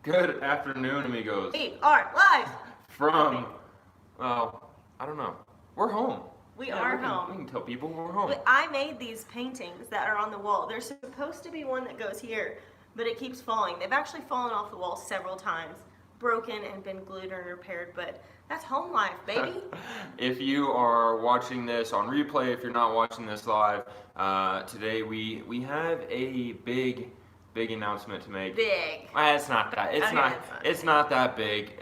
Good afternoon, amigos. We are live From, well, I don't know. We're home. We are we home. can tell people we're home. But I made these paintings that are on the wall. There's supposed to be one that goes here, but it keeps falling. They've actually fallen off the wall several times, broken and been glued and repaired, but that's home life, baby. If you are watching this on replay, if you're not watching this live, today we have a big announcement to make. Big. It's not that. It's not that big.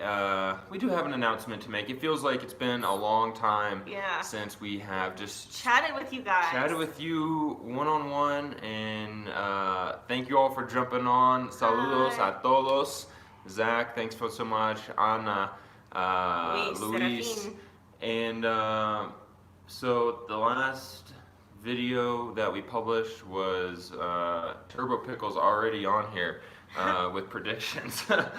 We do have an announcement to make. It feels like it's been a long time since we have just chatted with you guys. Chatted with you one-on-one, and thank you all for jumping on. Saludos a todos. Zach, thanks for so much. Anna, Luis, Serafin. and so the last video that we published was Turbo Pickle's already on here with predictions. The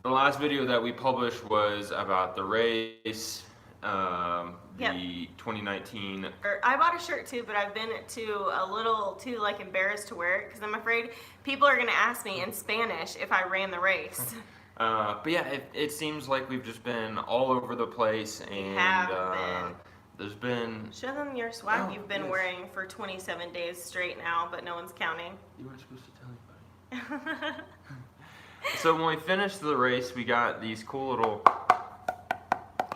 last video that we published was about the race, the 2019. I bought a shirt too, but I've been a little too embarrassed to wear it because I'm afraid people are gonna ask me in Spanish if I ran the race. But yeah, it seems like we've just been all over the place, and there's been... Show them your swag you've been wearing for 27 days straight now, but no one's counting. You weren't supposed to tell anybody. So when we finished the race, we got these cool little...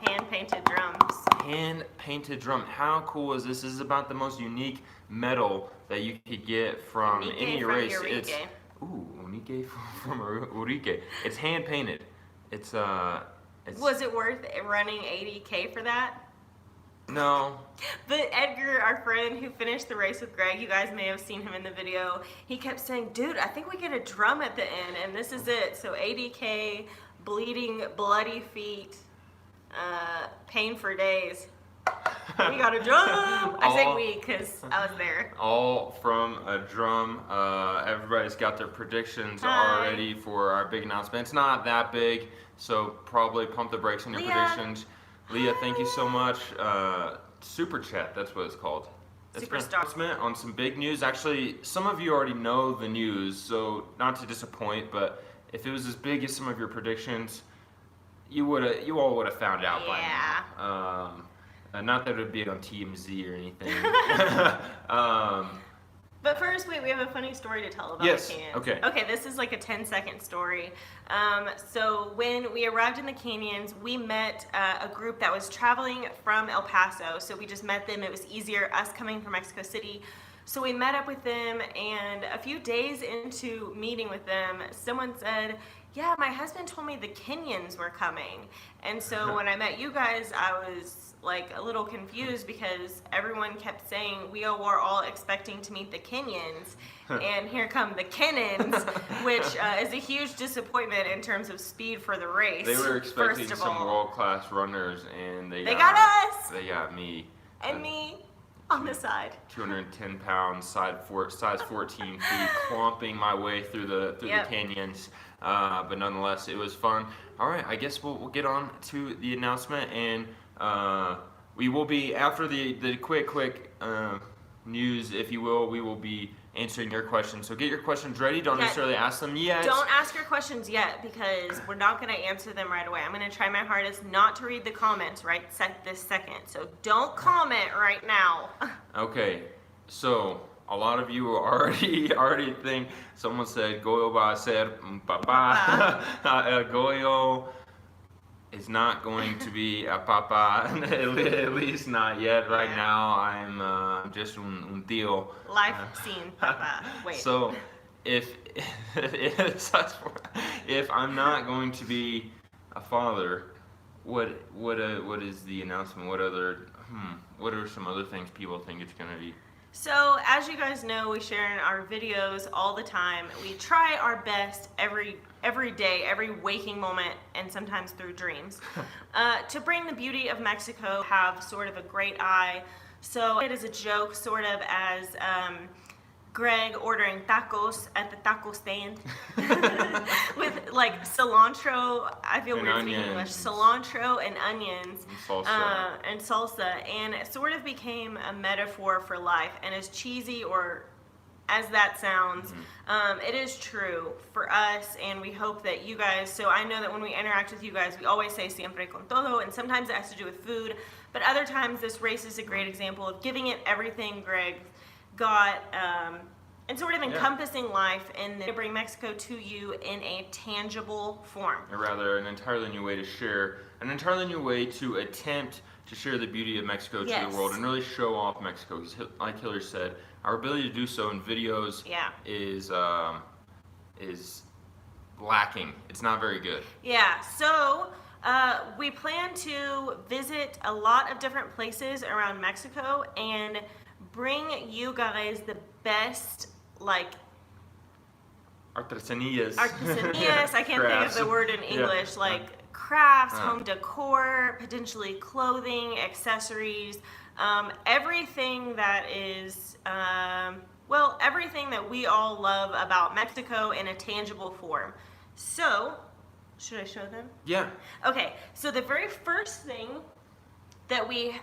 hand-painted drums. Hand-painted drum. How cool is this? This is about the most unique medal that you could get from any race. It's unique from Urique. It's hand-painted. It's Was it worth running 80K for that? No. But Edgar, our friend who finished the race with Greg, you guys may have seen him in the video, he kept saying, dude, I think we get a drum at the end, and this is it. So 80K, bleeding, bloody feet, pain for days. We got a drum! I say we because I was there. All from a drum. Everybody's got their predictions already for our big announcement. It's not that big, so probably pump the brakes on your predictions. Leah, thank you so much. Super Chat, that's what it's called. Superstar. On some big news. Actually, some of you already know the news, so not to disappoint, but if it was as big as some of your predictions, you all would have found out by now. Not that it would be on TMZ or anything. But first, wait, we have a funny story to tell about the canyons. Okay, this is like a 10-second story. So when we arrived in the canyons, we met a group that was traveling from El Paso. So we just met them. It was easier, us coming from Mexico City. So we met up with them, and a few days into meeting with them, someone said, yeah, my husband told me the Kenyans were coming. And so when I met you guys, I was like a little confused because everyone kept saying we were all expecting to meet the Kenyans, and here come the Kennons, which is a huge disappointment in terms of speed for the race. They were expecting some world-class runners, and they got us! They got me. And me. On the side. 210 pounds, size 14 feet, clomping my way through the canyons. But nonetheless, it was fun. All right, I guess we'll get on to the announcement, and we will be, after the quick news, if you will, we will be answering your questions. So get your questions ready. Don't necessarily ask them yet. Don't ask your questions yet because we're not going to answer them right away. I'm going to try my hardest not to read the comments this second. So don't comment right now. Okay. So a lot of you already think, someone said Goyo va a ser papá. Goyo is not going to be a papa, at least not yet. Right now, I'm just un tío. Life scene, papa. Wait. So, if I'm not going to be a father, what is the announcement? What are some other things people think it's gonna be? So, as you guys know, we share in our videos all the time. We try our best every day, every waking moment, and sometimes through dreams, to bring the beauty of Mexico, have sort of a great eye. So it is a joke, sort of as Greg ordering tacos at the taco stand with like cilantro. I feel weird speaking English. Cilantro and onions and salsa, and it sort of became a metaphor for life. And as cheesy or as that sounds, it is true for us, and we hope that you guys, so I know that when we interact with you guys, we always say siempre con todo, and sometimes it has to do with food, but other times this race is a great example of giving it everything Greg got, and sort of encompassing life and to bring Mexico to you in a tangible form. Or rather, an entirely new way to share, an entirely new way to attempt to share the beauty of Mexico to the world and really show off Mexico. Because like Hillary said, our ability to do so in videos is lacking. It's not very good. Yeah, so we plan to visit a lot of different places around Mexico and bring you guys the best, like, artesanillas. I can't think of the word in English, crafts, home decor, potentially clothing, accessories, everything that is, everything that we all love about Mexico in a tangible form. So, should I show them? Yeah. Okay, so the very first thing that we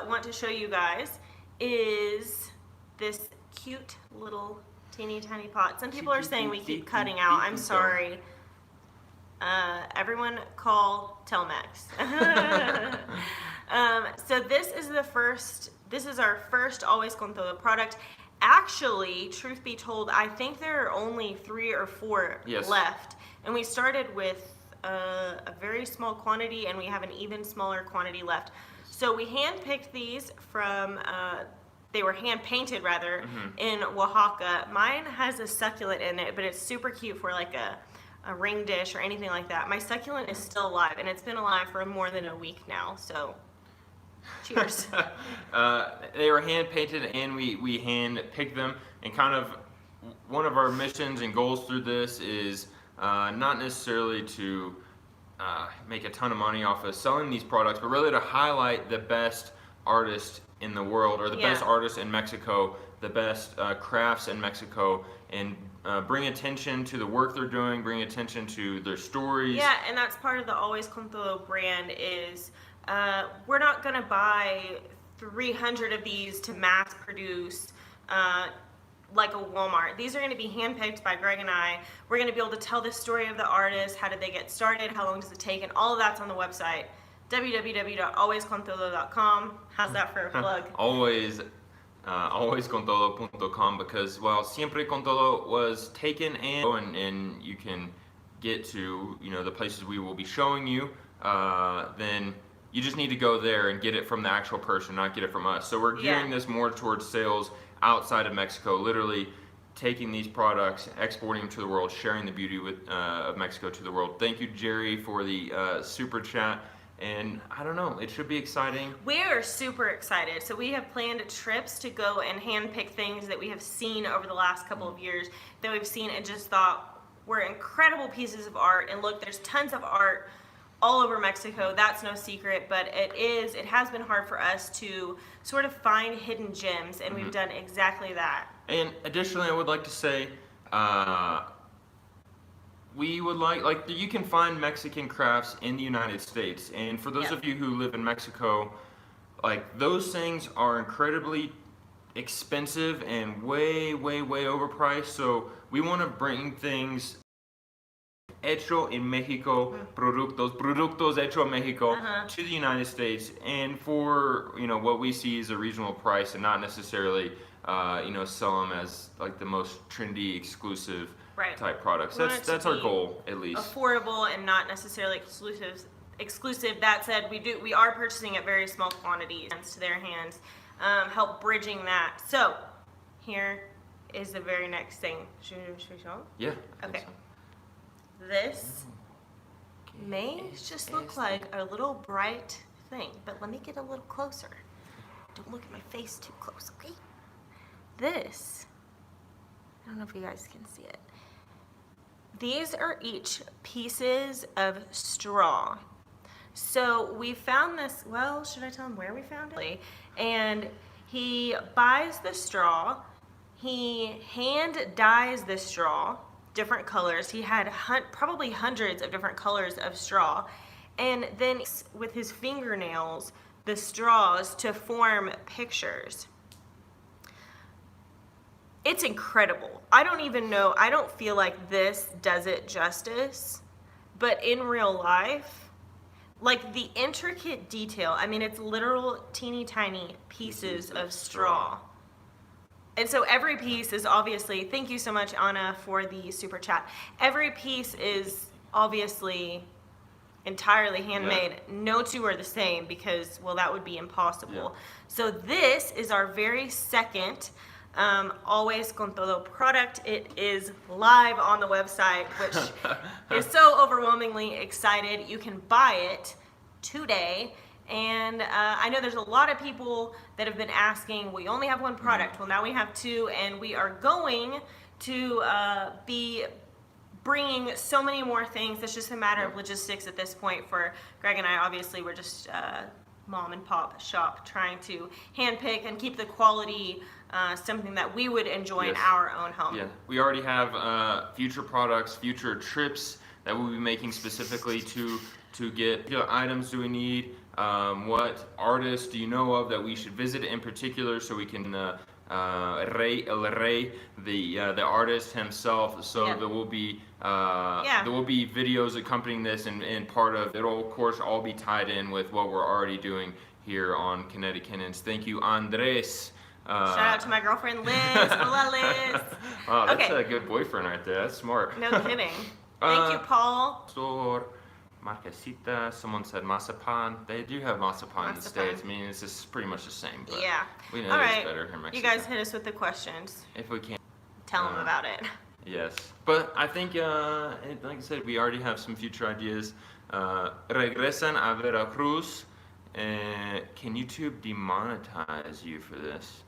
want to show you guys is this cute little teeny tiny pot. Some people are saying we keep cutting out. I'm sorry. Everyone call Telmex. So this is our first Always Con Todo product. Actually, truth be told, I think there are only 3 or 4 left. And we started with a very small quantity, and we have an even smaller quantity left. So we hand-picked these from, they were hand-painted rather, in Oaxaca. Mine has a succulent in it, but it's super cute for like a ring dish or anything like that. My succulent is still alive, and it's been alive for more than a week now, so cheers. They were hand-painted, and we hand-picked them, and kind of one of our missions and goals through this is not necessarily to make a ton of money off of selling these products, but really to highlight the best artists in the world, or the best artists in Mexico, the best crafts in Mexico, and bring attention to the work they're doing, bring attention to their stories. Yeah, and that's part of the Always Con Todo brand is we're not going to buy 300 of these to mass produce like a Walmart. These are going to be handpicked by Greg and I. We're going to be able to tell the story of the artist, how did they get started, how long does it take, and all of that's on the website, www.alwayscontodo.com. How's that for a plug? alwayscontodo.com, because while Siempre Con Todo was taken and you can get to, you know, the places we will be showing you, then you just need to go there and get it from the actual person, not get it from us. So we're gearing this more towards sales outside of Mexico, literally taking these products, exporting them to the world, sharing the beauty of Mexico to the world. Thank you, Jerry, for the super chat. And I don't know, it should be exciting. We are super excited. So we have planned trips to go and handpick things that we have seen over the last couple of years that we've seen and just thought were incredible pieces of art. And look, there's tons of art all over Mexico. That's no secret, but it has been hard for us to sort of find hidden gems, and we've done exactly that. And additionally, I would like to say, we would like you can find Mexican crafts in the United States, and for those of you who live in Mexico, like, those things are incredibly expensive and way overpriced. So we want to bring things hecho en Mexico, productos hecho en Mexico to the United States, and for, you know, what we see as a reasonable price, and not necessarily sell them as like the most trendy exclusive type products. That's our goal, at least. Affordable and not necessarily exclusive. That said, we are purchasing at very small quantities to their hands, help bridging that. So here is the very next thing. Should we show? Yeah. Okay. This may just look like a little bright thing, but let me get a little closer. Don't look at my face too close, okay? This, I don't know if you guys can see it. These are each pieces of straw. So we found this, well, should I tell him where we found it? And he buys the straw, he hand dyes the straw, different colors. He had probably hundreds of different colors of straw, and then with his fingernails, the straws to form pictures. It's incredible. I don't even know, I don't feel like this does it justice, but in real life, like the intricate detail, I mean, it's literal teeny tiny pieces of straw. And so every piece is obviously, thank you so much, Anna, for the super chat. Every piece is obviously entirely handmade. No two are the same because, well, that would be impossible. So this is our very second Always Con Todo product. It is live on the website, which is so overwhelmingly excited. You can buy it today. And I know there's a lot of people that have been asking, we only have one product. Well, now we have two, and we are going to be bringing so many more things. It's just a matter of logistics at this point for Greg and I. Obviously, we're just mom and pop shop trying to handpick and keep the quality something that we would enjoy in our own home. Yeah, we already have future products, future trips that we'll be making specifically to get items do we need, what artists do you know of that we should visit in particular so we can the artist himself. So there will be videos accompanying this, and part of it'll of course all be tied in with what we're already doing here on Kinetic Kennons. Thank you, Andres. Shout out to my girlfriend Liz. Hola, Liz. Wow, that's a good boyfriend right there. That's smart. No kidding. Thank you, Paul. Marquesita, someone said mazapan. They do have mazapan in the States. I mean, it's just pretty much the same. But we know it's better here in Mexico. You guys hit us with the questions. If we can. Tell them about it. Yes. But I think, like I said, we already have some future ideas. Regresan a Veracruz. Can YouTube demonetize you for this?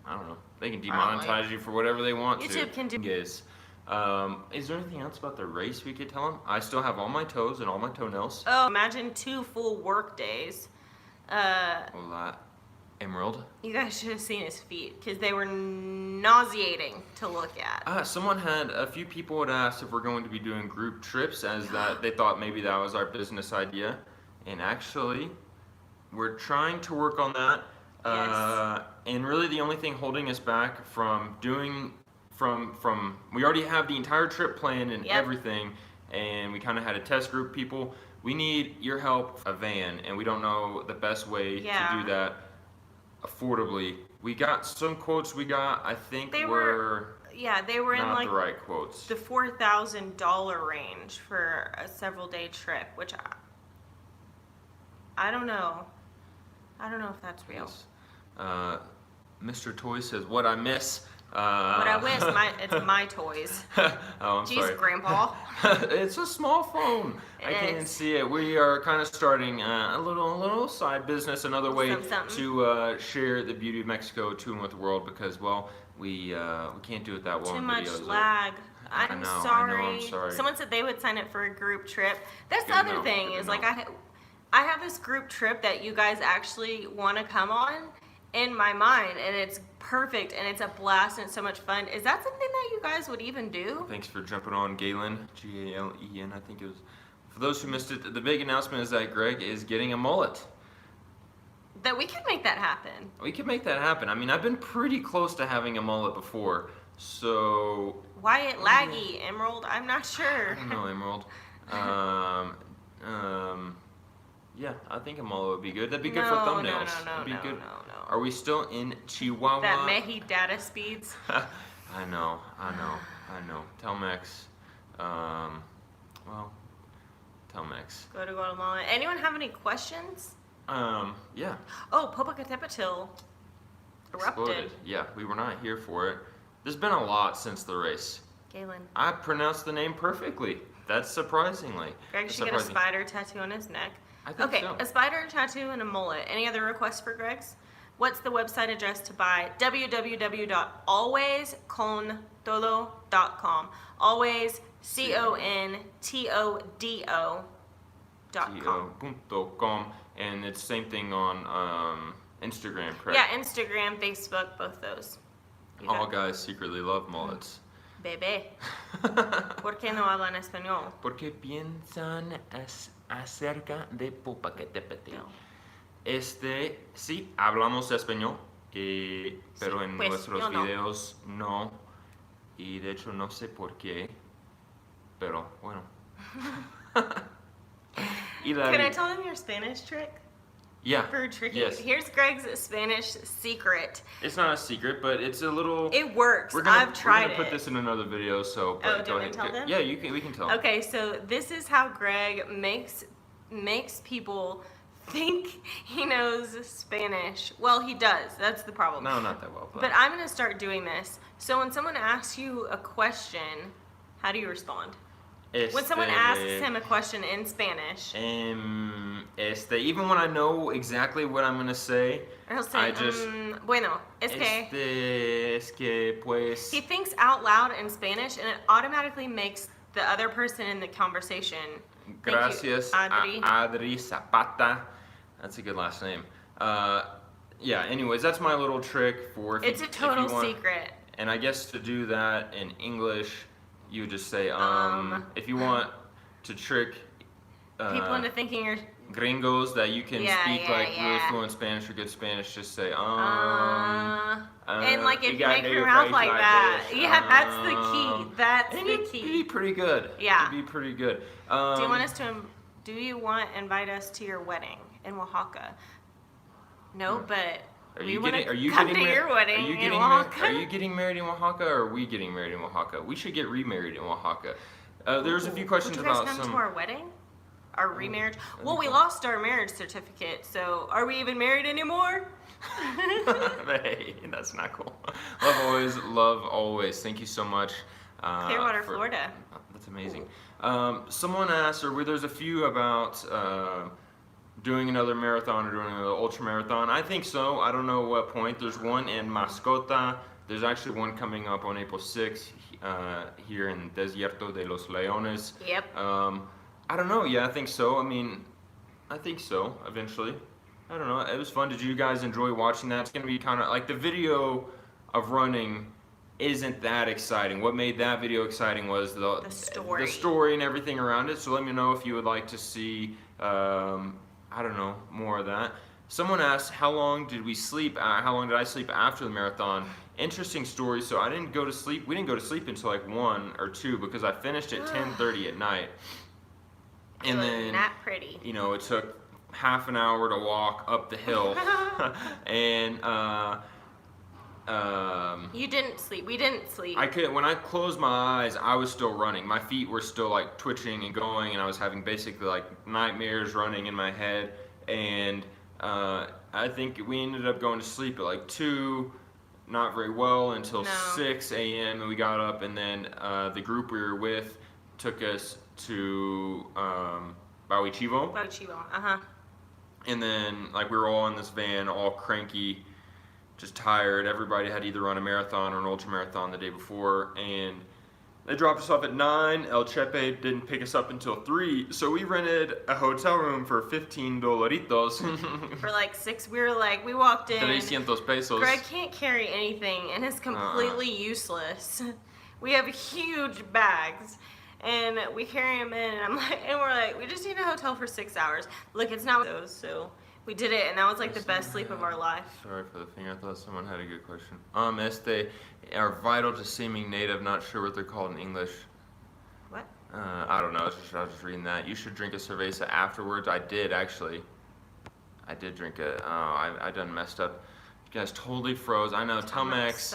I don't know. They can demonetize you for whatever they want to. YouTube can do. Is there anything else about the race we could tell them? I still have all my toes and all my toenails. Oh, imagine 2 full work days. Hola, Emerald. You guys should have seen his feet because they were nauseating to look at. A few people had asked if we're going to be doing group trips, as that they thought maybe that was our business idea, and actually, we're trying to work on that. And really, the only thing holding us back from doing we already have the entire trip planned and everything, and we kind of had a test group people. We need your help, a van, and we don't know the best way to do that affordably. We got some quotes. I think they were not in like the right quotes. The $4,000 range for a several-day trip, which I don't know. I don't know if that's real. Yes. Mr. Toy says, "What I miss." What I wish, it's my toys. Oh, I'm Jeez, sorry. Grandpa. It's a small phone. I can't see it. We are kind of starting a little side business, another way to share the beauty of Mexico to and with the world, because, well, we can't do it that well in videos. Too much lag. I'm sorry. Someone said they would sign up for a group trip. That's the other thing is, like, I have this group trip that you guys actually want to come on in my mind, and it's perfect, and it's a blast, and it's so much fun. Is that something that you guys would even do? Thanks for jumping on, Galen. Galen, I think it was. For those who missed it, the big announcement is that Greg is getting a mullet. That we could make that happen. We could make that happen. I mean, I've been pretty close to having a mullet before, so... Why it laggy, Emerald? I'm not sure. I don't know, Emerald. Yeah, I think a mullet would be good. That'd be good for thumbnails. No. Are we still in Chihuahua? That Mehi data speeds. I know. Telmex. Telmex. Go to Guatemala. Anyone have any questions? Yeah. Oh, Popocatépetl erupted. Exploded. Yeah, we were not here for it. There's been a lot since the race. Galen. I pronounced the name perfectly. That's surprisingly. Greg should get a spider tattoo on his neck. I think so. A spider tattoo and a mullet. Any other requests for Greg's? What's the website address to buy? www.alwayscontodo.com. Always, CONTODO.com. And it's the same thing on Instagram, correct? Yeah, Instagram, Facebook, both those. All guys secretly love mullets. Bebé. ¿Por qué no hablan español? Porque piensan acerca de Popocatépetl. Sí, hablamos español. pero en pues, nuestros yo no. videos no. Y de hecho no sé por qué, pero bueno. Can I tell them your Spanish trick? Yeah. For tricky. Yes. Here's Greg's Spanish secret. It's not a secret, but it's a little. It works. I've tried it. We're gonna put this in another video, so. Oh, do you want to tell them? Yeah, we can tell them. Okay, so this is how Greg makes people think he knows Spanish. Well, he does. That's the problem. No, not that well. But I'm gonna start doing this. So when someone asks you a question, how do you respond? When someone asks him a question in Spanish. Even when I know exactly what I'm gonna say, He'll say, I just. Bueno, es que. Pues. He thinks out loud in Spanish, and it automatically makes the other person in the conversation. Gracias, Adri Zapata. That's a good last name. Yeah. Anyways, that's my little trick for. It's a total secret. And I guess to do that in English. You just say, if you want to trick people into thinking you're gringos that you can speak really fluent Spanish or good Spanish, just say, and like if you make your mouth like that. Yeah, that's the key. That's the key. It'd be pretty good. Yeah. It'd be pretty good. Do you want to invite us to your wedding in Oaxaca? No, but Are you getting married in Oaxaca, or are we getting married in Oaxaca? We should get remarried in Oaxaca. There's a few questions about come to our wedding? Our remarriage? Well, we lost our marriage certificate, so are we even married anymore? Hey, that's not cool. Love always. Thank you so much. Clearwater, Florida. That's amazing. Someone asked, there's a few about doing another marathon or doing another ultra marathon. I think so. I don't know what point. There's one in Mascota. There's actually one coming up on April 6th here in Desierto de los Leones. Yep. I don't know. Yeah, I think so. I think so, eventually. I don't know. It was fun. Did you guys enjoy watching that? It's going to be kind of like the video of running isn't that exciting. What made that video exciting was the story and everything around it. So let me know if you would like to see more of that. Someone asked, how long did I sleep after the marathon? Interesting story. So I didn't go to sleep. We didn't go to sleep until like 1 or 2 because I finished at 10:30 at night. And then, not pretty. It took half an hour to walk up the hill. And you didn't sleep. We didn't sleep. When I closed my eyes, I was still running. My feet were still like twitching and going, and I was having basically like nightmares running in my head. And I think we ended up going to sleep at like 2, not very well, until 6 a.m. and we got up, and then the group we were with took us to Bauchivo. And then like we were all in this van, all cranky, just tired. Everybody had either run a marathon or an ultra marathon the day before, and they dropped us off at 9. El Chepe didn't pick us up until 3, so we rented a hotel room for $15. For like 6, we walked in. 300 pesos. Greg can't carry anything and is completely useless. We have huge bags. And we carry them in, and we're like, we just need a hotel for 6 hours. Look, it's not those, so we did it, and that was like the best sleep of our life. Sorry for the thing. I thought someone had a good question. Are vital to seeming native. Not sure what they're called in English. What? I don't know. I was just reading that. You should drink a cerveza afterwards. I did actually. I did drink it. I done messed up. You guys totally froze. I know. Telmex.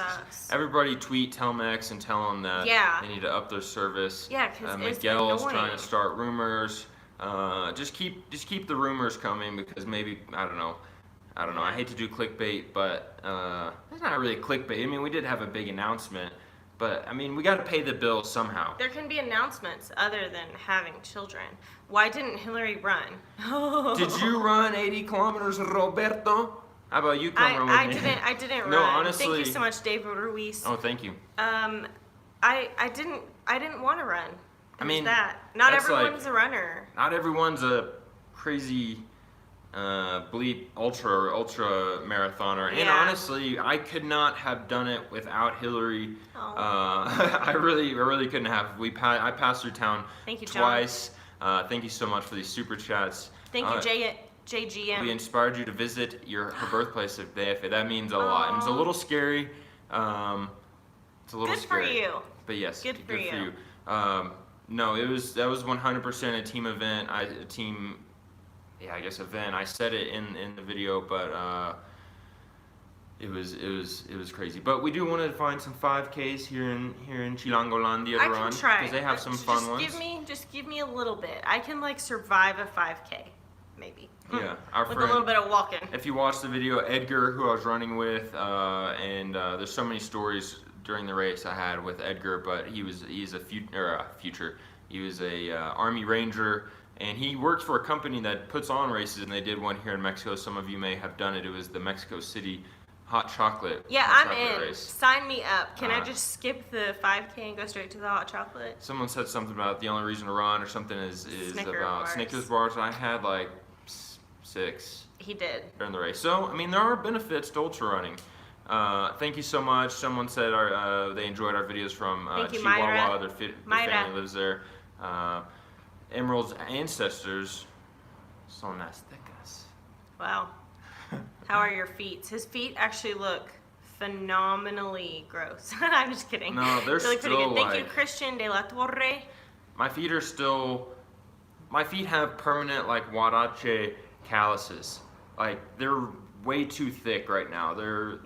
Everybody tweet Telmex and tell them that they need to up their service. Yeah, because Miguel's trying to start rumors. Just keep the rumors coming, because maybe I don't know. I hate to do clickbait, but it's not really clickbait. We did have a big announcement, but we got to pay the bills somehow. There can be announcements other than having children. Why didn't Hillary run? Did you run 80 kilometers, Roberto? How about you come run with me? I didn't run. No, honestly. Thank you so much, David Ruiz. Oh, thank you. I didn't want to run. Not everyone's a runner. Not everyone's a crazy bleep ultra marathoner. Yeah. And honestly, I could not have done it without Hillary. Oh. I really couldn't have. I passed through town Thank you, twice. Thank you so much for these super chats. Thank you, JGM. We inspired you to visit her birthplace of DF. That means a lot. And it's a little scary. It's a little Good scary. for you. But yes, good for you. No, that was 100% a team event. I guess event. I said it in the video, but it was crazy. But we do want to find some 5Ks here in Chilangolandia to run, because they have some fun ones. Just give me a little bit. I can like survive a 5K, maybe. Yeah, our with friend, a little bit of walking. If you watch the video, Edgar, who I was running with, and there's so many stories during the race I had with Edgar, but he's a future. He was a Army Ranger, and he works for a company that puts on races, and they did one here in Mexico. Some of you may have done it. It was the Mexico City hot chocolate. Yeah, hot I'm chocolate in. Race. Sign me up. Can I just skip the 5K and go straight to the hot chocolate? Someone said something about the only reason to run or something is Snicker about bars. Snickers bars. I had like 6. He did. During the race. So, I mean, there are benefits to ultra running. Thank you so much. Someone said they enjoyed our videos from Chihuahua. Their family lives there. Emerald's ancestors son aztecas. Wow. How are your feet? His feet actually look phenomenally gross. I'm just kidding. No, they're really still pretty good. Thank like, you, Christian de la Torre. My feet have permanent like huarache calluses. Like they're way too thick right now. They're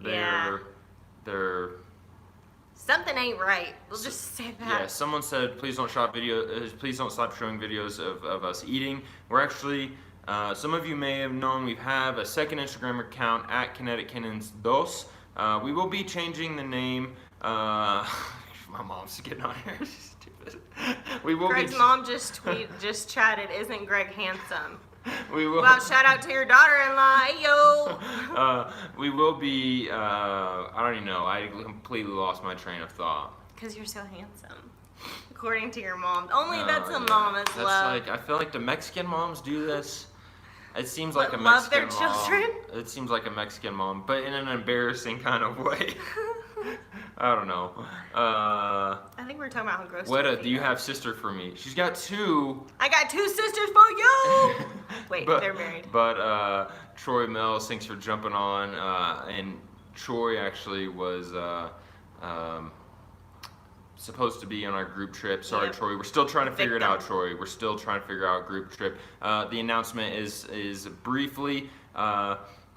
something ain't right. We'll just say that. Yeah, someone said please don't stop showing videos of us eating. We're actually some of you may have known we have a second Instagram account at Kinetic Kennons 2. We will be changing the name. My mom's getting on here. She's stupid. Greg's mom just chatted. Isn't Greg handsome? We will. Well, shout out to your daughter-in-law. Hey, yo. We will be. I don't even know. I completely lost my train of thought. Because you're so handsome. According to your mom. Only that's a mama's love. Like, I feel like the Mexican moms do this. It seems like a love Mexican their children? mom. It seems like a Mexican mom, but in an embarrassing kind of way. I don't know. I think we were talking about how gross. Weta, do you have sister for me? She's got 2. I got 2 sisters for you. Wait, they're married. But Troy Mills, thanks for jumping on. And Troy actually was supposed to be on our group trip. Sorry, yep. Troy. We're still trying to figure it out, Troy. We're still trying to figure out group trip. The announcement is briefly.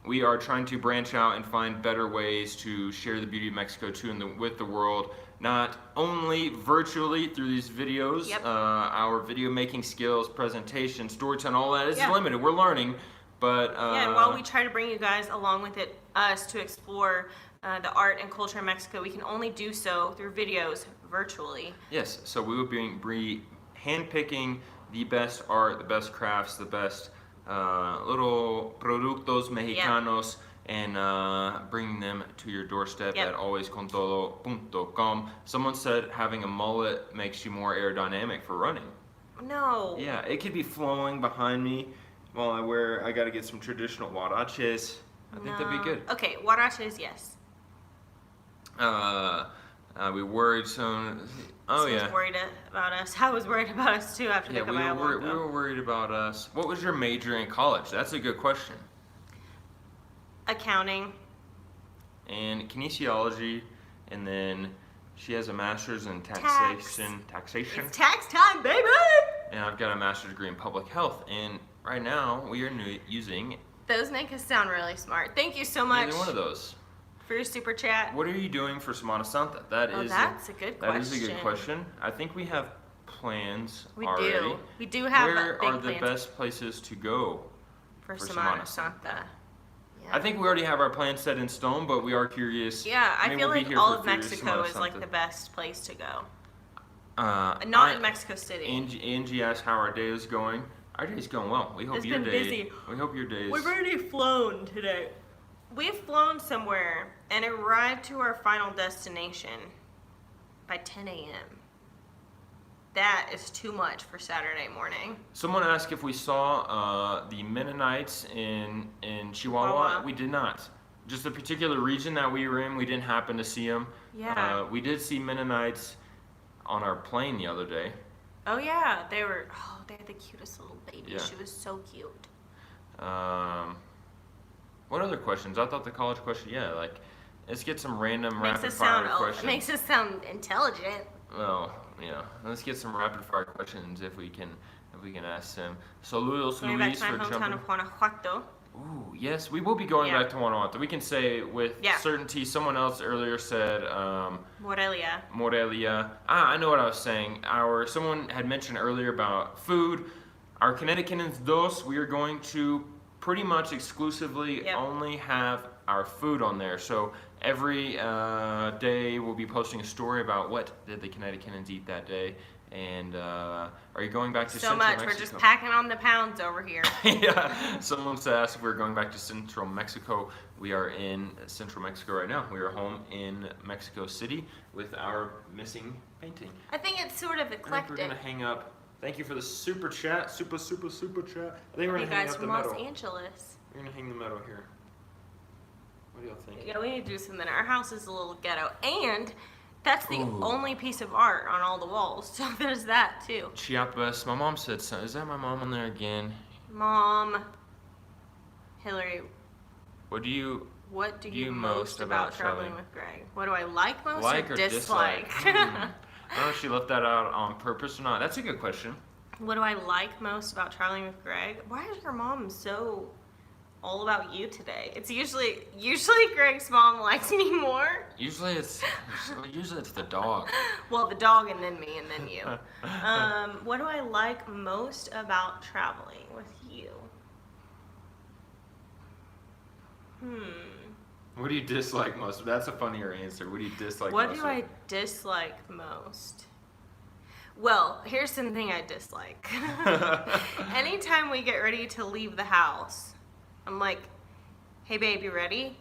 We are trying to branch out and find better ways to share the beauty of Mexico too with the world, not only virtually through these videos. Yep. Our video making skills, presentation, storytelling, all that is limited. We're learning, but and while we try to bring you guys along with us to explore the art and culture in Mexico, we can only do so through videos virtually. Yes, so we will be handpicking the best art, the best crafts, the best little productos mexicanos, and bringing them to your doorstep at alwayscontodo.com. Someone said having a mullet makes you more aerodynamic for running. No. Yeah, it could be flowing behind me while I gotta get some traditional huaraches. I think that'd be good. Okay, huaraches, yes. We worried some. Oh yeah. Worried about us. I was worried about us too after they come out. We were worried about us. What was your major in college? That's a good question. Accounting. And kinesiology, and then she has a master's in taxation. It's tax time, baby. And I've got a master's degree in public health. And right now we are using. Those make us sound really smart. Thank you so much. Either one of those. For your super chat. What are you doing for Semana Santa? That's a good question. That is a good question. I think we have plans we already. do. We do have Where big are the plans best places to go for Semana Santa? Yeah. I think we already have our plans set in stone, but we are curious. Yeah, I feel like all of Mexico is like the best place to go. Not in Mexico City. Angie asked how our day is going. Our day's going well. We hope your day. Busy. We hope your day is. We've already flown today. We've flown somewhere and arrived to our final destination by 10 a.m. That is too much for Saturday morning. Someone asked if we saw the Mennonites in Chihuahua. We did not. Just the particular region that we were in, we didn't happen to see them. Yeah. We did see Mennonites on our plane the other day. Oh yeah, they had the cutest little baby. Yeah. She was so cute. What other questions? I thought the college question, like, let's get some random rapid fire questions. It makes us sound intelligent. Well, let's get some rapid fire questions if we can ask them. Saludos, Luis, for jumping. Hometown of Guanajuato. Ooh, yes, we will be going back to Guanajuato. We can say with certainty. Someone else earlier said Morelia. Morelia. I know what I was saying. Someone had mentioned earlier about food. Our Kinetic Kennons 2, we are going to pretty much exclusively only have our food on there. So every day we'll be posting a story about what did the Kinetic Kennons eat that day. And are you going back to Central Mexico? We're just packing on the pounds over here. Yeah, someone's asked if we're going back to Central Mexico. We are in Central Mexico right now. We are home in Mexico City with our missing painting. I think it's sort of eclectic. We're going to hang up. Thank you for the super chat. Super chat. I think we're going to hang up the medal. Los Angeles. We're going to hang the medal here. What do y'all think? Yeah, we need to do something. Our house is a little ghetto. And that's the only piece of art on all the walls. So there's that, too. Chiapas. My mom said so. Is that my mom on there again? Mom. Hillary. What do you most about traveling with Greg? What do I like most like or dislike? I don't know if she left that out on purpose or not. That's a good question. What do I like most about traveling with Greg? Why is your mom so all about you today? It's usually Greg's mom likes me more. Usually it's the dog. Well, the dog and then me and then you. What do I like most about traveling with you? What do you dislike most? That's a funnier answer. What do you dislike most? What do I dislike most? Well, here's something I dislike. Anytime we get ready to leave the house, I'm like, hey babe, you ready?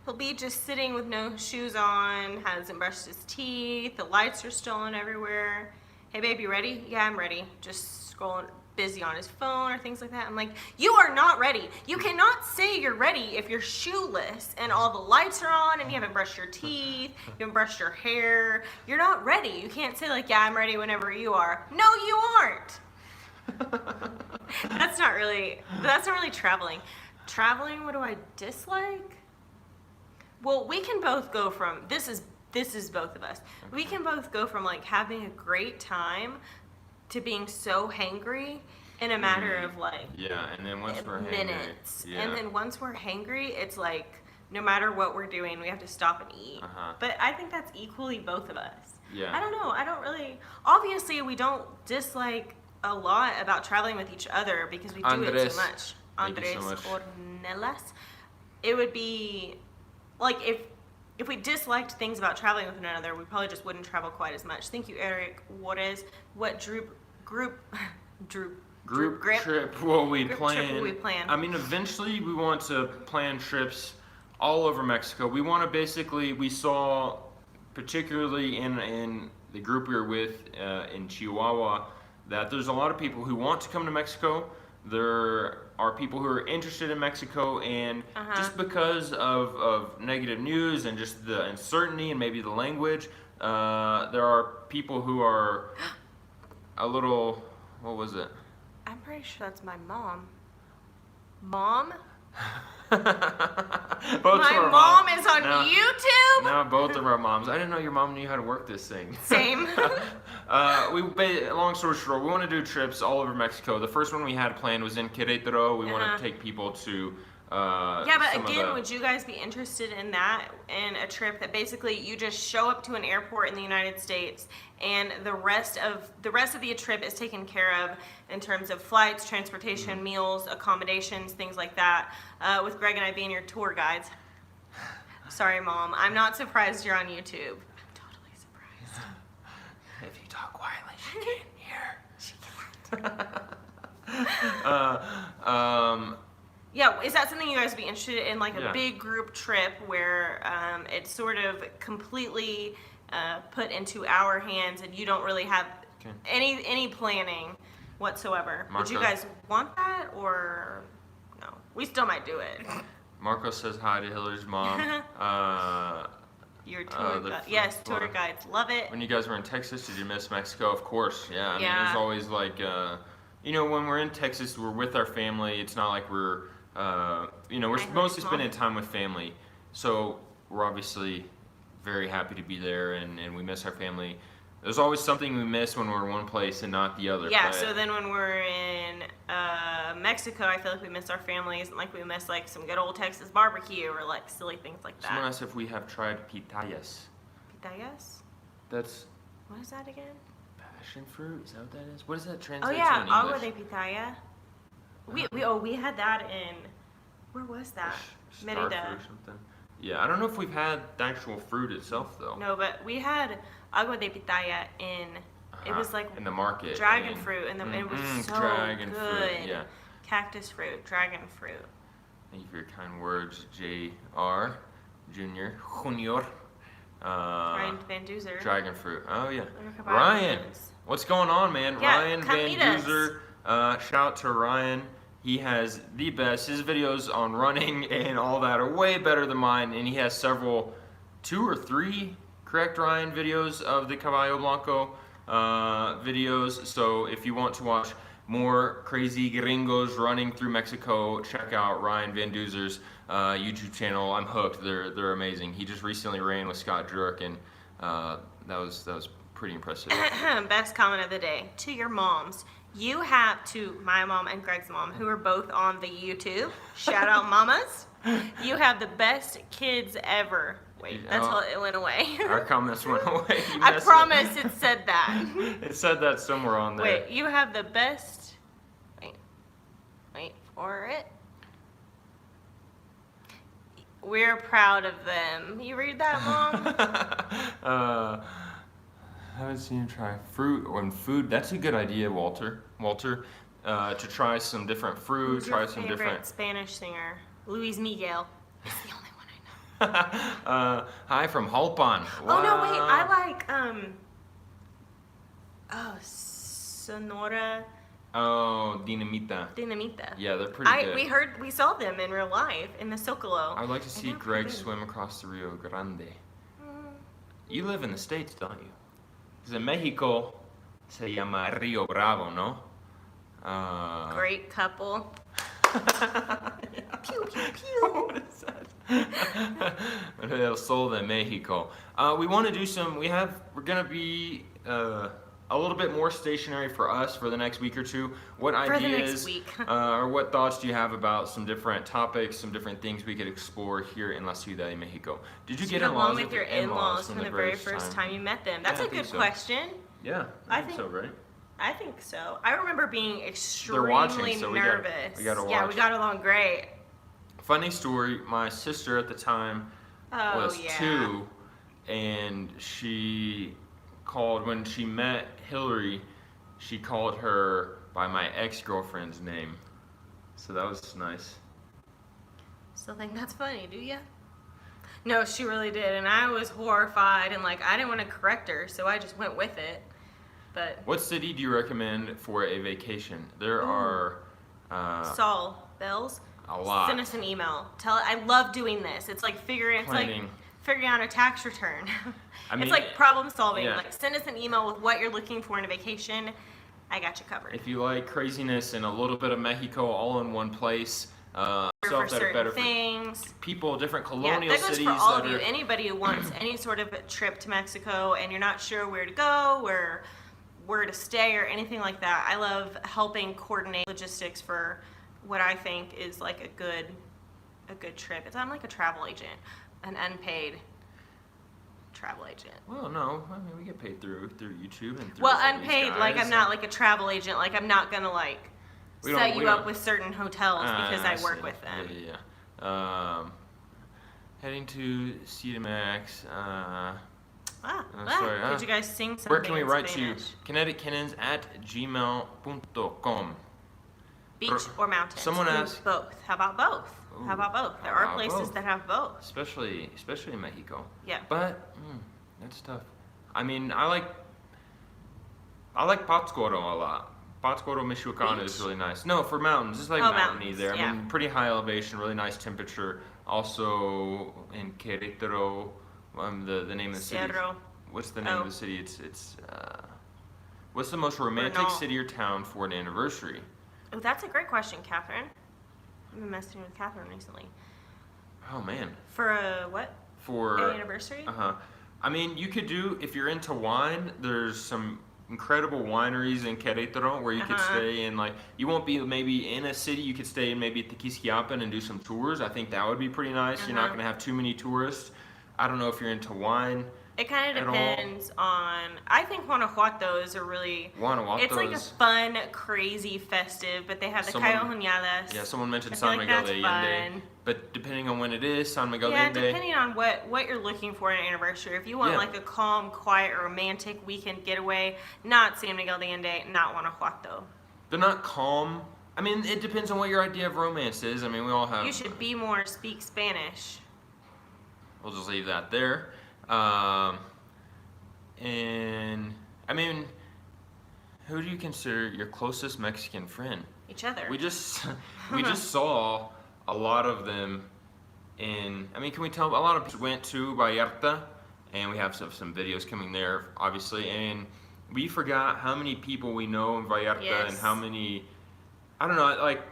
He'll be just sitting with no shoes on, hasn't brushed his teeth, the lights are still on everywhere. Hey babe, you ready? Yeah, I'm ready. Just scrolling, busy on his phone or things like that. I'm like, you are not ready. You cannot say you're ready if you're shoeless and all the lights are on and you haven't brushed your teeth, you haven't brushed your hair. You're not ready. You can't say like, yeah, I'm ready whenever you are. No, you aren't. That's not really traveling. Traveling, what do I dislike? Well, we can both go from, this is both of us. We can both go from like having a great time to being so hangry in a matter of like and then once we're minutes. Hangry, and then once we're hangry, it's like no matter what we're doing, we have to stop and eat. But I think that's equally both of us. I don't know. I don't really. Obviously, we don't dislike a lot about traveling with each other because we do it so much. Andres Ornelas. It would be like if we disliked things about traveling with one another, we probably just wouldn't travel quite as much. Thank you, Eric. What group trip will we plan? I mean, eventually we want to plan trips all over Mexico. We want to we saw, particularly in the group we were with in Chihuahua, that there's a lot of people who want to come to Mexico. There are people who are interested in Mexico, and just because of negative news and just the uncertainty and maybe the language, there are people who are a little, what was it? I'm pretty sure that's my mom. Mom? My mom is on YouTube? Now both of our moms. I didn't know your mom knew how to work this thing. Same. Long story short, we want to do trips all over Mexico. The first one we had planned was in Querétaro. We want to take people to but again, would you guys be interested in that, in a trip that basically you just show up to an airport in the United States and the rest of the trip is taken care of in terms of flights, transportation, meals, accommodations, things like that, with Greg and I being your tour guides? Sorry, Mom. I'm not surprised you're on YouTube. I'm totally surprised. If you talk quietly, she can't hear. She can't. Yeah, is that something you guys would be interested in, like a big group trip where it's sort of completely put into our hands and you don't really have any planning whatsoever? Marco. Would you guys want that or no? We still might do it. Marco says hi to Hillary's mom. Your tour guide. Yes, tour guides. Love it. When you guys were in Texas, did you miss Mexico? Of course, yeah. I mean, there's always like when we're in Texas, we're with our family. It's not like we're we're mostly spending time with family. So we're obviously very happy to be there, and we miss our family. There's always something we miss when we're in one place and not the other. Yeah, so then when we're in Mexico, I feel like we miss our families, and like we miss like some good old Texas barbecue or like silly things like that. Someone asked if we have tried pitayas. Pitayas? What is that again? Passion fruit? Is that what that is? What does that translate to in English? Agua de pitaya. We had that in, where was that? Merida. Or something. Yeah, I don't know if we've had the actual fruit itself though. No, but we had agua de pitaya in. It was like in the market. Dragon fruit, and it was so dragon good. Fruit, yeah. Cactus fruit, dragon fruit. Thank you for your kind words, J.R. Junior. Ryan Van Duzer. Dragon fruit. Oh yeah. Ryan, what's going on, man? Yeah, Ryan Van Duzer. Shout out to Ryan. He has the best. His videos on running and all that are way better than mine, and he has 2 or 3, correct, Ryan, videos of the Caballo Blanco videos. So if you want to watch more crazy gringos running through Mexico, check out Ryan Van Duzer's YouTube channel. I'm hooked. They're amazing. He just recently ran with Scott Jurek, and that was pretty impressive. Best comment of the day to your moms. You have to my mom and Greg's mom, who are both on the YouTube. Shout out, mamas. You have the best kids ever. Wait, that's how it went away. Our comments went away. I promise it said that. It said that somewhere on there. Wait, you have the best. Wait for it. We're proud of them. You read that, Mom? I haven't seen him try fruit and food. That's a good idea, Walter. To try some different fruit. Who's try your some favorite different. Spanish singer? Luis Miguel. He's the only one I know. Hi from Halpan. Wow. Oh no, wait. I like Sonora. Oh, Dinamita. Yeah, they're pretty good. We saw them in real life in the Zocalo. I'd like to see Greg swim across the Rio Grande. You live in the States, don't you? Because in Mexico, se llama Rio Bravo, no? Great couple. Pew, pew, pew. What is that? El Sol de Mexico. We want to do we're going to be a little bit more stationary for us for the next week or two. What ideas or what thoughts do you have about some different topics, some different things we could explore here in La Ciudad de Mexico? Did you get along with your in-laws from the very first time you met them? That's a good question. Yeah, I think so, right? I think so. I remember being extremely nervous. We gotta watch. Yeah, we got along great. Funny story, my sister at the time was 2, and she called, when she met Hillary, she called her by my ex-girlfriend's name. So that was nice. Still think that's funny, do you? No, she really did, and I was horrified, and I didn't want to correct her, so I just went with it. But what city do you recommend for a vacation? There are Saul Bells. A lot. Send us an email. I love doing this. It's like figuring out a tax return. It's like problem solving. Yeah. Send us an email with what you're looking for in a vacation. I got you covered. If you like craziness and a little bit of Mexico all in one place, for certain things. People, different colonial that goes cities. For all of you. Anybody who wants any sort of a trip to Mexico and you're not sure where to go, where to stay, or anything like that. I love helping coordinate logistics for what I think is a good trip. I'm like a travel agent, an unpaid travel agent. Well, no, I mean we get paid through YouTube and through. Well, unpaid, I'm not like a travel agent. I'm not gonna set you up with certain hotels because I work with them. Yeah. Heading to CDMX. Sorry. Could you guys sing something? Where can we write Spanish? to? kinetickennons@gmail.com. Beach or mountains? Someone asked. Both. How about both? Ooh, How about both? There are places that have both. Especially in Mexico. Yeah. But that's tough. I mean, I like Pátzcuaro a lot. Pátzcuaro, Michoacán is really nice. No, for mountains. It's mountainy there. Yeah. I mean, pretty high elevation, really nice temperature. Also in Querétaro, the name of the city. Cerro. What's the name of the city? It's What's the most romantic city or town for an anniversary? Oh, that's a great question, Catherine. I've been messaging with Catherine recently. Oh, man. For a what? For an anniversary? Uh-huh. I mean, you could do, if you're into wine, there's some incredible wineries in Querétaro where you could stay in, like, you won't be maybe in a city, you could stay in maybe at the Quisquiapan and do some tours. I think that would be pretty nice. You're not going to have too many tourists. I don't know if you're into wine. It kind of depends on, I think Guanajuato is a really, it's like a fun, crazy, festive, but they have the Cajoneadas. Yeah, someone mentioned San Miguel de Allende. But depending on when it is, San Miguel de Allende. Yeah, depending on what you're looking for in an anniversary. If you want like a calm, quiet, romantic weekend getaway, not San Miguel de Allende, not Guanajuato. They're not calm. I mean, it depends on what your idea of romance is. I mean, we all have. You should be more speak Spanish. We'll just leave that there. And I mean, who do you consider your closest Mexican friend? Each other. We just saw a lot of them in. I mean, can we tell? A lot of people went to Vallarta, and we have some videos coming there, obviously. And we forgot how many people we know in Vallarta and how many. I don't know, like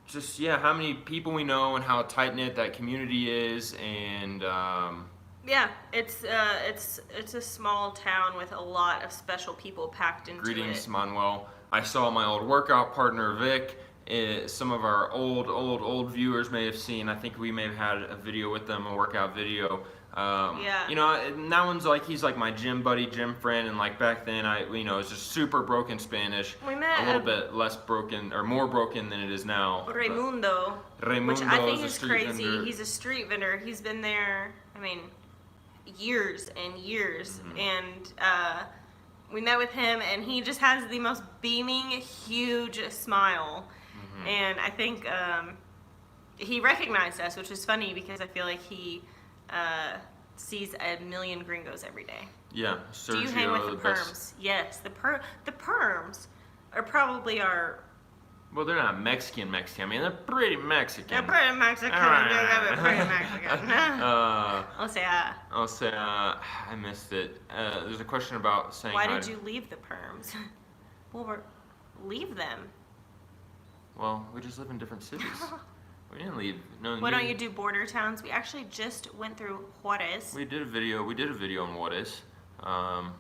just how many people we know and how tight knit that community is, and. Yeah, it's a small town with a lot of special people packed into it. Greetings, Manuel. I saw my old workout partner, Vic. Some of our old viewers may have seen. I think we may have had a video with them, a workout video. You know, and that one's like, he's like my gym buddy, gym friend, and like back then, it's just super broken Spanish. We met a little bit less broken, or more broken than it is now. Raimundo, which I think is crazy. Vendor. He's a street vendor. He's been there, I mean, years and years, and we met with him, and he just has the most beaming, huge smile, and I think he recognized us, which is funny because I feel like he sees a million gringos every day. Yeah, Sergio. Do you hang with the perms? Yes, the perms are probably our. Well, they're not Mexican. I mean, they're pretty Mexican. They're pretty Mexican. They're pretty Mexican. I'll say, I missed it. There's a question about saying. Why did you leave the perms? Well, leave them. Well, we just live in different cities. We didn't leave. No. Why don't you do border towns? We actually just went through Juarez. We did a video on Juarez. I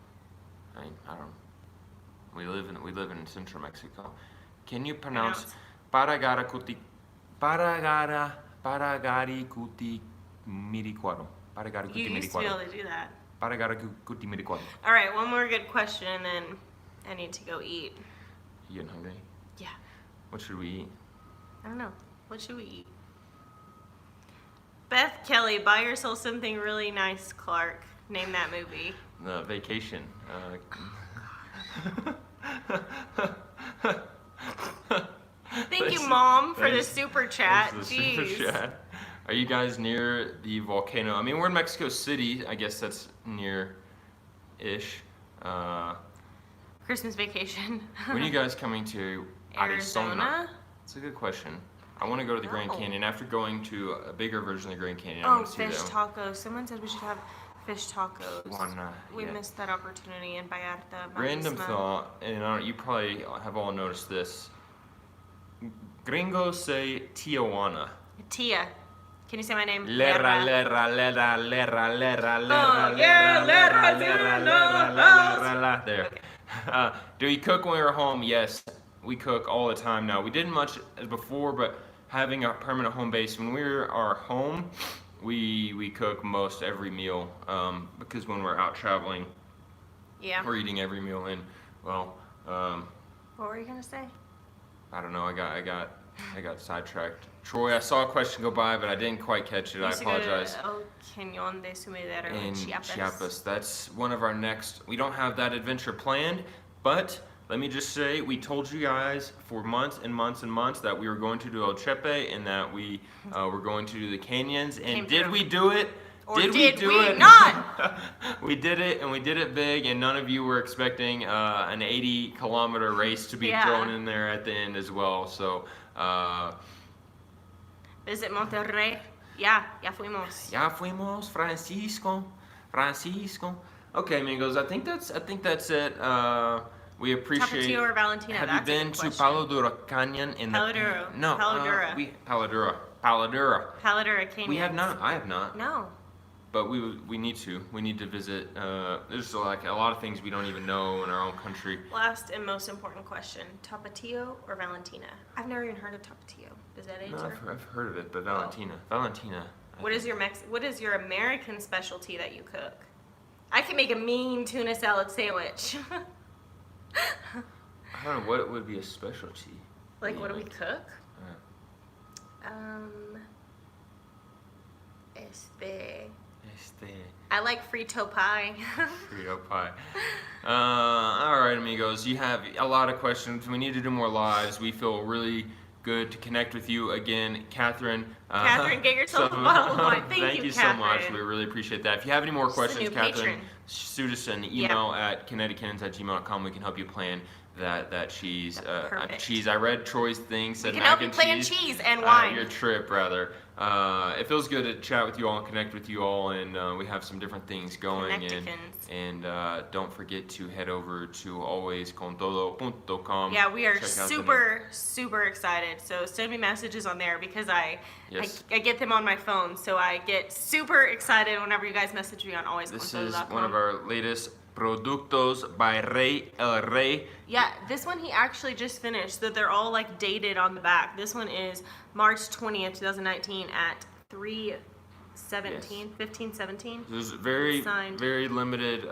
don't know. We live in central Mexico. Can you pronounce Paragarikuti Miricuaro? You used to be able to do that. Paragarikuti Miricuaro. All right, one more good question, and then I need to go eat. You getting hungry? Yeah. What should we eat? I don't know. What should we eat? Beth Kelly, buy yourself something really nice, Clark. Name that movie. The Vacation. Thank you, Mom, for the super chat. Jeez. Super chat. Are you guys near the volcano? I mean, we're in Mexico City. I guess that's near-ish. Christmas vacation. When are you guys coming to Arizona? That's a good question. I want to go to the Grand Canyon. After going to a bigger version of the Grand Canyon, I Oh, want to see fish tacos. Someone said we should have fish tacos. We yeah. missed that opportunity in Vallarta. Random thought, and you probably have all noticed this. Gringos say Tijuana. Tia. Can you say my name? Lerra. There. Okay. Do we cook when we're home? Yes, we cook all the time now. We didn't much as before, but having a permanent home base, when we are home, we cook most every meal, because when we're out traveling, we're eating every meal in. Well, what were you gonna say? I don't know. I got sidetracked. Troy, I saw a question go by, but I didn't quite catch it. I apologize. El Cañón de Sumidero in Chiapas. That's one of our next. We don't have that adventure planned, but let me just say, we told you guys for months and months and months that we were going to do El Chepe and that we were going to do the canyons. And did we do it? Or did we do it? Not? We did it, and we did it big, and none of you were expecting an 80-kilometer race to be thrown in there at the end as well. So, visit Monterrey. Ya fuimos. Ya fuimos, Francisco. Okay, amigos, I think that's it. We appreciate. Tapatio or Valentina? Have That's you been to Palo Duro Canyon in Paladuro. the? No. Paladura. Paladura. Paladura Canyon. We have not. I have not. No. But we need to. We need to visit. There's like a lot of things we don't even know in our own country. Last and most important question: Tapatio or Valentina? I've never even heard of Tapatio. Does that answer? No, I've heard of it, but Valentina. Valentina. What is your American specialty that you cook? I can make a mean tuna salad sandwich. I don't know what would be a specialty. Like, what do we cook? I like frito pie. Frito pie. All right, amigos. You have a lot of questions. We need to do more lives. We feel really good to connect with you again, Catherine. Catherine, get yourself a bottle of wine. Thank you, so Catherine. much. We really appreciate that. If you have any more questions, Catherine, patron. shoot us an email at kinetic@gmail.com. We can help you plan that cheese. Cheese. I read Troy's thing. Said we can mac help you and plan cheese. And wine. Your trip, rather. It feels good to chat with you all and connect with you all, and we have some different things going. And don't forget to head over to alwayscontodo.com. Yeah, we are super excited. So send me messages on there because I get them on my phone. So I get super excited whenever you guys message me on alwayscontodo.com. This is one of our latest productos by Rey El Rey. Yeah, this one he actually just finished. So they're all like dated on the back. This one is March 20th, 2019 at 15:17. There's very limited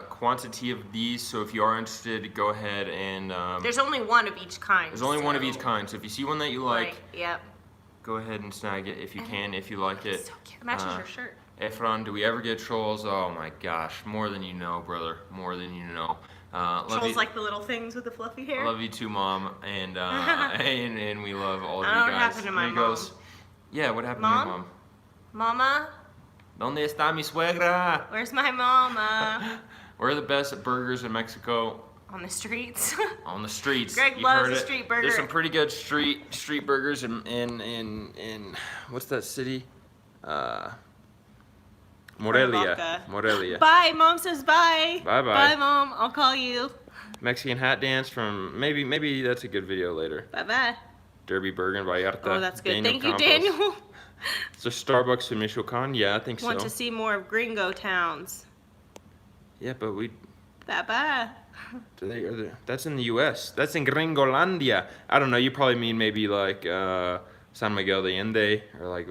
quantity of these, so if you are interested, go ahead and... there's only one of each kind. There's only one of each kind, so if you see one that you like, yep. Go ahead and snag it if you can, if you like it. So cute. It matches your shirt. Efron, do we ever get trolls? Oh my gosh, more than you know, brother. More than you know. Trolls like the little things with the fluffy hair? I love you too, Mom. And and we love all of you guys. What happened to my mom? Yeah, what happened to your mom? Mama? ¿Dónde está mi suegra? Where's my mama? We're the best at burgers in Mexico. On the streets. On the streets. Greg loves a street burger. There's some pretty good street burgers in what's that city? Morelia. Bye. Mom says bye. Bye. Bye, Mom. I'll call you. Mexican hat dance from maybe that's a good video later. Bye. Derby Bergen Vallarta. Oh, that's good. Thank you, Daniel. It's a Starbucks in Michoacán. Yeah, I think so. Want to see more of Gringo towns. Yeah, but we... Bye. That's in the U.S. That's in Gringolandia. I don't know. You probably mean maybe like San Miguel de Allende or like